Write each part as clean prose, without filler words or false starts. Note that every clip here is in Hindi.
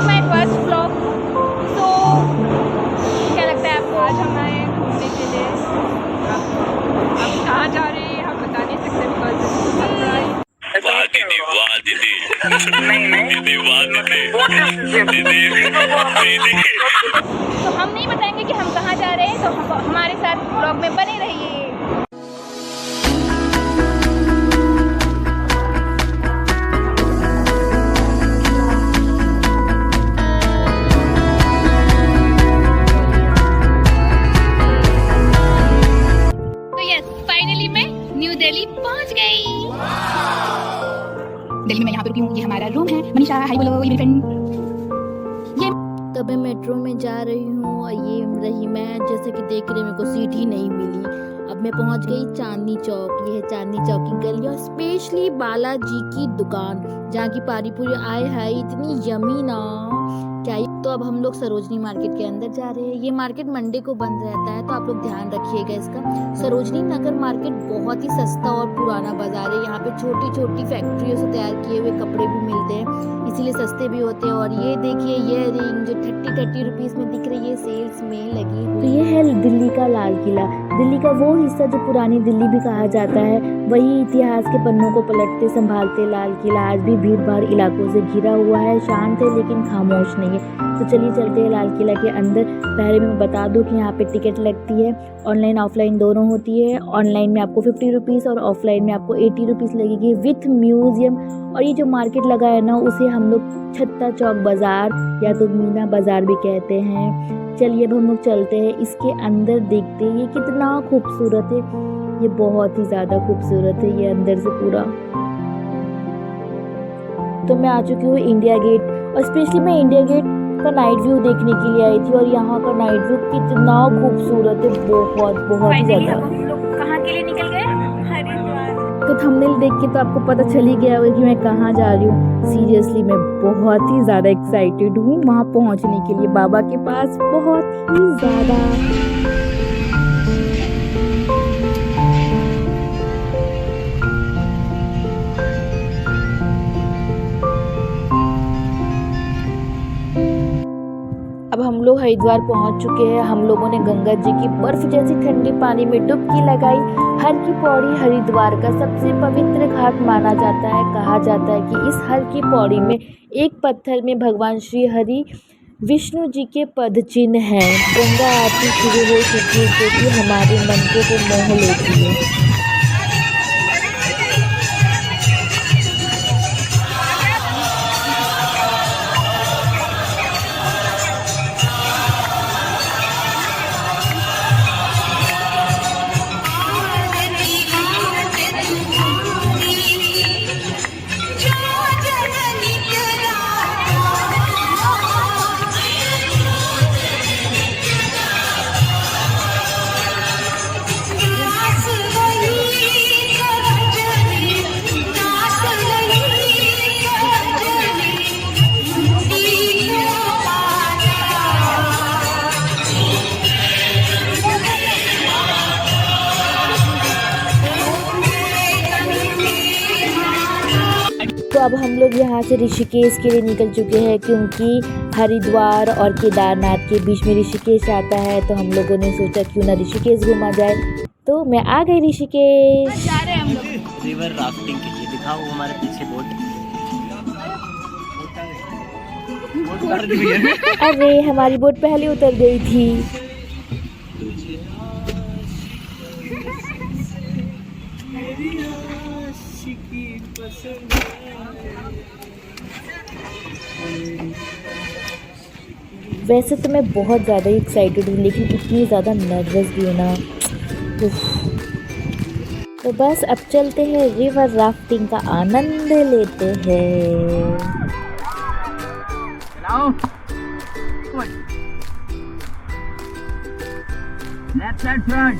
Is my first vlog. तो क्या लगता है आपको? आज हम आए हैं घूमने के लिए। हम कहाँ जा रहे हैं हम बता नहीं सकते बिकॉज सरप्राइज। वाह दीदी, वाह दीदी, दीदी वाह दीदी, दीदी। तो हम नहीं बताएंगे कि हम कहाँ जा रहे हैं, तो हमारे साथ ब्लॉग में बने रहिए। तो यस, फाइनली मैं न्यू दिल्ली पहुंच गई। दिल्ली में यहाँ पे रुकी हूँ। ये हमारा रूम है। मनीषा हाय बोलो, ये मेरी फ्रेंड। तब मैं मेट्रो में जा रही हूँ और ये रही मैं। जैसे कि देख रहे मेरे को सीट ही नहीं मिली। अब मैं पहुँच गई चांदनी चौक। ये है चांदनी चौक की गली और स्पेशली बालाजी की दुकान जहाँ की पानी पूरी आए है इतनी यमी ना क्या। तो अब हम लोग सरोजनी मार्केट के अंदर जा रहे हैं। ये मार्केट मंडे को बंद रहता है तो आप लोग ध्यान रखिएगा इसका। सरोजनी नगर मार्केट बहुत ही सस्ता और पुराना बाजार है। यहाँ पे छोटी छोटी फैक्ट्रियों से तैयार किए हुए कपड़े भी मिलते हैं, इसीलिए सस्ते भी होते हैं। और ये देखिए ये रिंग जो 30 रुपीज़ में दिख रही है सेल्स में लगी। तो ये है दिल्ली का लाल किला। दिल्ली का वो हिस्सा जो पुरानी दिल्ली भी कहा जाता है। वही इतिहास के पन्नों को पलटते संभालते लाल किला आज भी भीड़ भाड़ इलाकों से घिरा हुआ है। शांत है लेकिन खामोश नहीं है। तो चलिए चलते हैं लाल किला के अंदर। पहले मैं बता दूं कि यहाँ पे टिकट लगती है, ऑनलाइन ऑफलाइन दोनों होती है। ऑनलाइन में आपको 50 रुपीज़ और ऑफलाइन में आपको 80 रुपीज़ लगेगी विथ म्यूजियम। और ये जो मार्केट लगा है ना उसे हम लोग छत्ता चौक बाज़ार या तो मीना बाज़ार भी कहते हैं। चलिए अब हम लोग चलते हैं इसके अंदर, देखते हैं ये कितना खूबसूरत है। ये बहुत ही ज़्यादा खूबसूरत है ये अंदर से पूरा। तो मैं आ चुकी हूँ इंडिया गेट और स्पेशली मैं इंडिया गेट का नाइट व्यू देखने के लिए आई थी। और यहाँ का नाइट व्यू कितना खूबसूरत है, बहुत बहुत ही ज़्यादा। हम लोग कहाँ के लिए निकल गए? हरिद्वार। तो थंबनेल देख के तो आपको पता चल ही गया होगा कि मैं कहाँ जा रही हूँ। सीरियसली मैं बहुत ही ज़्यादा एक्साइटेड हूँ वहाँ पहुँचने के लिए, बाबा के पास बहुत ही ज़्यादा। अब हम लोग हरिद्वार पहुंच चुके हैं। हम लोगों ने गंगा जी की बर्फ जैसी ठंडे पानी में डुबकी लगाई। हर की पौड़ी हरिद्वार का सबसे पवित्र घाट माना जाता है। कहा जाता है कि इस हर की पौड़ी में एक पत्थर में भगवान श्री हरि विष्णु जी के पद चिन्ह हैं। गंगा आरती शुरू हो चुकी है जो कि हमारे मन को मोह लेती है। तो अब हम लोग यहाँ से ऋषिकेश के लिए निकल चुके हैं क्योंकि हरिद्वार और केदारनाथ के बीच में ऋषिकेश आता है। तो हम लोगों ने सोचा क्यों ना ऋषिकेश घूमा जाए। तो मैं आ गई ऋषिकेश। जा रहे हैं हम लोग रिवर राफ्टिंग के लिए। दिखाओ हमारे पीछे बोट। अरे हमारी बोट पहले उतर गई थी। वैसे तो मैं बहुत ज़्यादा एक्साइटेड हूँ लेकिन इतनी ज़्यादा नर्वस भी हूँ ना। तो बस अब चलते हैं रिवर राफ्टिंग का आनंद लेते हैं। Left side front,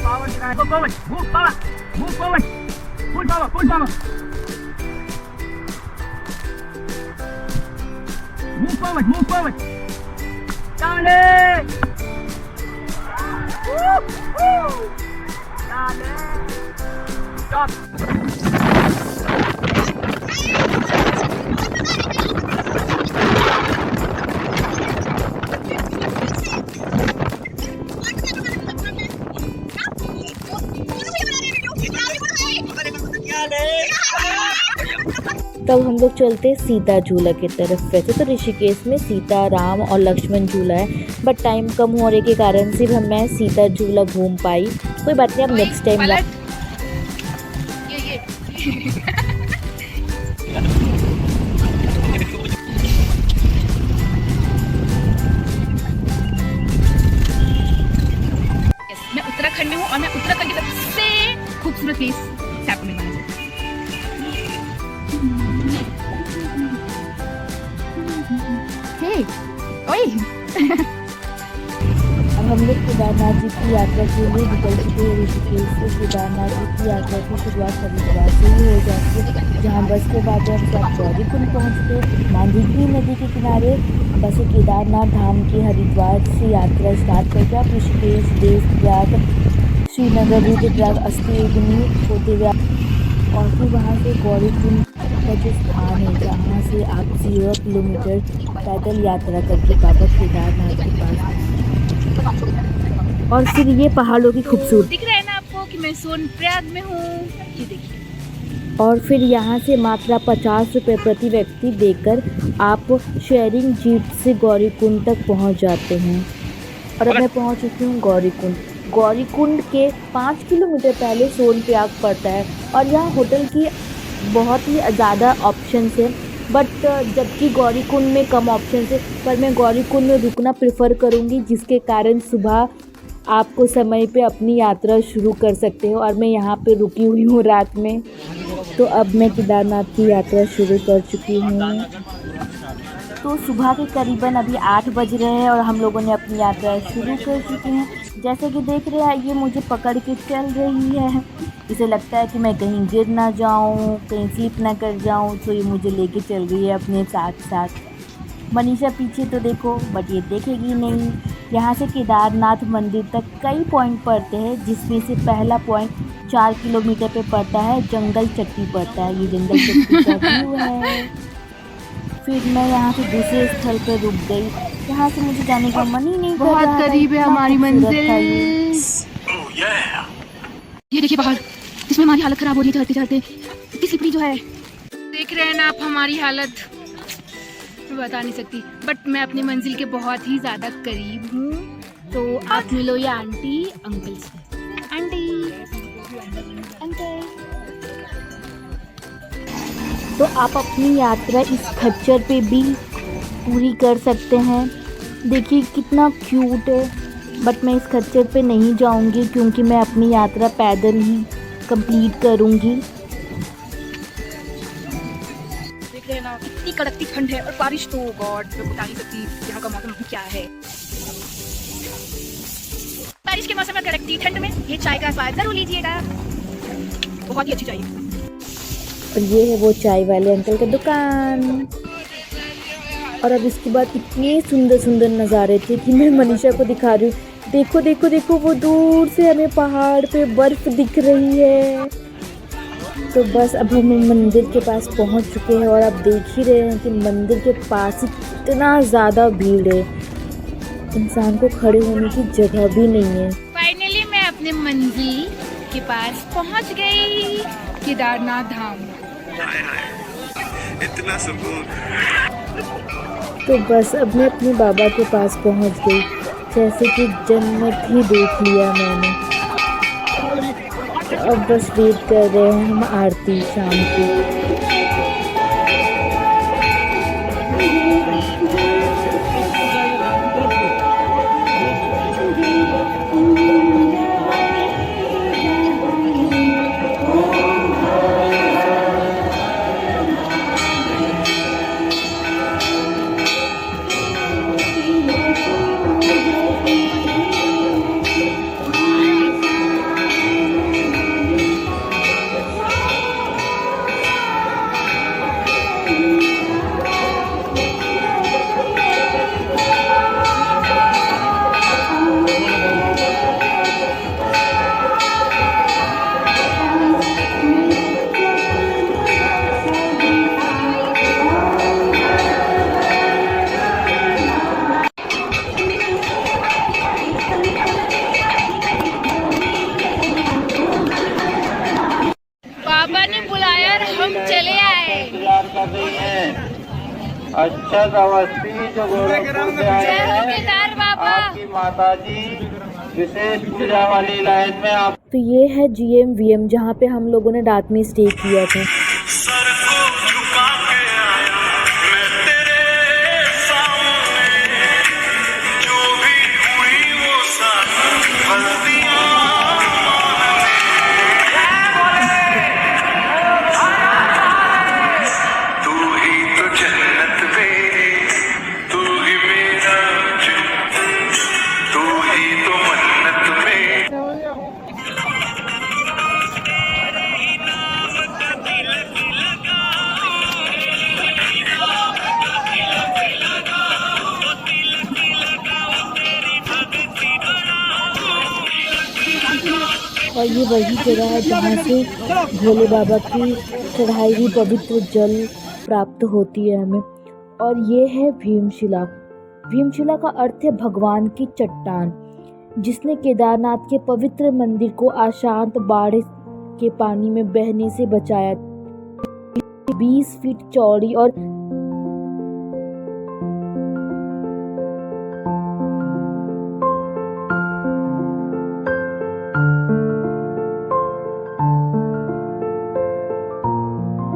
power drive. Go forward, move forward, pull power. Move forward. Dale! Woo! Dale! Stop! तब हम लोग चलते हैं सीता झूला की तरफ। वैसे तो ऋषिकेश में सीता, राम और लक्ष्मण झूला है, बट टाइम कम होने के कारण सिर्फ मैं सीता झूला घूम पाई। कोई बात नहीं, अब नेक्स्ट टाइम मैं उत्तराखंड में हूँ और मैं उत्तराखंड की सबसे खूबसूरत प्लेस सैपू में माना जाता है। ओए अब हम लोग केदारनाथ जी की यात्रा के लिए निकल चुके हैं। ऋषिकेश से केदारनाथ जी की यात्रा की शुरुआत हरिद्वार से ही हो जाती है, जहाँ बस के बाद हम सब गौरीकुंड पहुँचते मांझी नदी के किनारे। बस केदारनाथ धाम की हरिद्वार से यात्रा स्टार्ट करके आप ऋषिकेश, देवप्रयाग, श्रीनगर, रुद्रप्रयाग, अस्तिवेदिनी होते हुए और फिर वहाँ से गौरीकुंड का जो स्थान है जहाँ से आप 0 किलोमीटर पैदल यात्रा करके बाबा केदारनाथ के पास और फिर ये पहाड़ों की खूबसूरती दिख रहा है ना आपको कि मैं सोनप्रयाग में हूँ, ये देखिए। और फिर यहाँ से मात्र 50 रुपये प्रति व्यक्ति देकर आप शेयरिंग जीप से गौरीकुंड तक पहुँच जाते हैं। और अब मैं पहुँच चुकी हूँ गौरीकुंड। गौरीकुंड के 5 किलोमीटर पहले सोनप्रयाग पड़ता है और यहाँ होटल की बहुत ही ज़्यादा ऑप्शंस है, बट जबकि गौरीकुंड में कम ऑप्शंस है। पर मैं गौरीकुंड में रुकना प्रेफर करूँगी, जिसके कारण सुबह आपको समय पे अपनी यात्रा शुरू कर सकते हो। और मैं यहाँ पे रुकी हुई हूँ रात में, तो अब मैं केदारनाथ की यात्रा शुरू कर चुकी हूँ। तो सुबह के करीबन अभी 8 बज रहे हैं और हम लोगों ने अपनी यात्रा शुरू कर चुके हैं। जैसे कि देख रहे हैं, ये मुझे पकड़ के चल रही है। इसे लगता है कि मैं कहीं गिर ना जाऊँ, कहीं स्लिप ना कर जाऊँ, तो ये मुझे लेके चल रही है अपने साथ साथ। मनीषा पीछे तो देखो, बट ये देखेगी नहीं। यहाँ से केदारनाथ मंदिर तक कई पॉइंट पड़ते हैं, जिसमें से पहला पॉइंट 4 किलोमीटर पे पड़ता है, जंगल चट्टी पड़ता है। ये जंगल चट्टी का व्यू है। फिर मैं यहाँ से दूसरे स्थल पर रुक गई, यहाँ से मुझे जाने का मन ही नहीं कर रहा था। बहुत करीब है हमारी मंजिल। ये देखिए पहाड़, इसमें हमारी हालत खराब हो रही है चढ़ते चढ़ते, इतनी स्लिपरी जो है। देख रहे हैं ना आप हमारी हालत, मैं बता नहीं सकती। बट मैं अपनी मंजिल के बहुत ही ज़्यादा करीब हूँ। तो आप मिलो या आंटी अंकल से। Aunty uncle. तो आप अपनी यात्रा इस खच्चर पे भी पूरी कर सकते हैं। देखिए कितना क्यूट है, बट मैं इस खच्चर पे नहीं जाऊंगी क्योंकि मैं अपनी यात्रा पैदल ही कंप्लीट करूंगी। देख रहे हैं ना इतनी कड़कती ठंड है और बारिश, तो गॉड मैं बता नहीं सकती यहाँ का मौसम क्या है। बारिश के मौसम में कड़कती ठंड में ये चाय का स्वाद जरूर लीजिएगा, बहुत ही अच्छी चाय है। और ये है वो चाय वाले अंकल का दुकान। और अब इसके बाद इतने सुंदर सुंदर नज़ारे थे कि मैं मनीषा को दिखा रही हूँ। देखो देखो देखो, वो दूर से हमें पहाड़ पे बर्फ़ दिख रही है। तो बस अब हम मंदिर के पास पहुँच चुके हैं और अब देख ही रहे हैं कि मंदिर के पास इतना ज़्यादा भीड़ है, इंसान को खड़े होने की जगह भी नहीं है। फाइनली मैं अपने मंजिल के पास पहुँच गई, केदारनाथ धाम। इतना सुकून। तो बस अब मैं अपने बाबा के पास पहुंच गई, जैसे कि जन्नत ही देख लिया मैंने। तो अब बस वेट कर रहे हैं हम आरती शाम की। अक्षत अवस्थी जो गोरखपुर से आए हैं, आपकी माता जी विशेष पूजा वाली लाइन में आप। तो ये है GMVM जहाँ पे हम लोगों ने रात में स्टे किया था। और ये वही जगह है जहाँ से भोले बाबा की चढ़ाई हुई पवित्र जल प्राप्त होती है हमें। और ये है भीमशिला। भीमशिला का अर्थ है भगवान की चट्टान, जिसने केदारनाथ के पवित्र मंदिर को अशांत बाढ़ के पानी में बहने से बचाया। 20 फीट चौड़ी और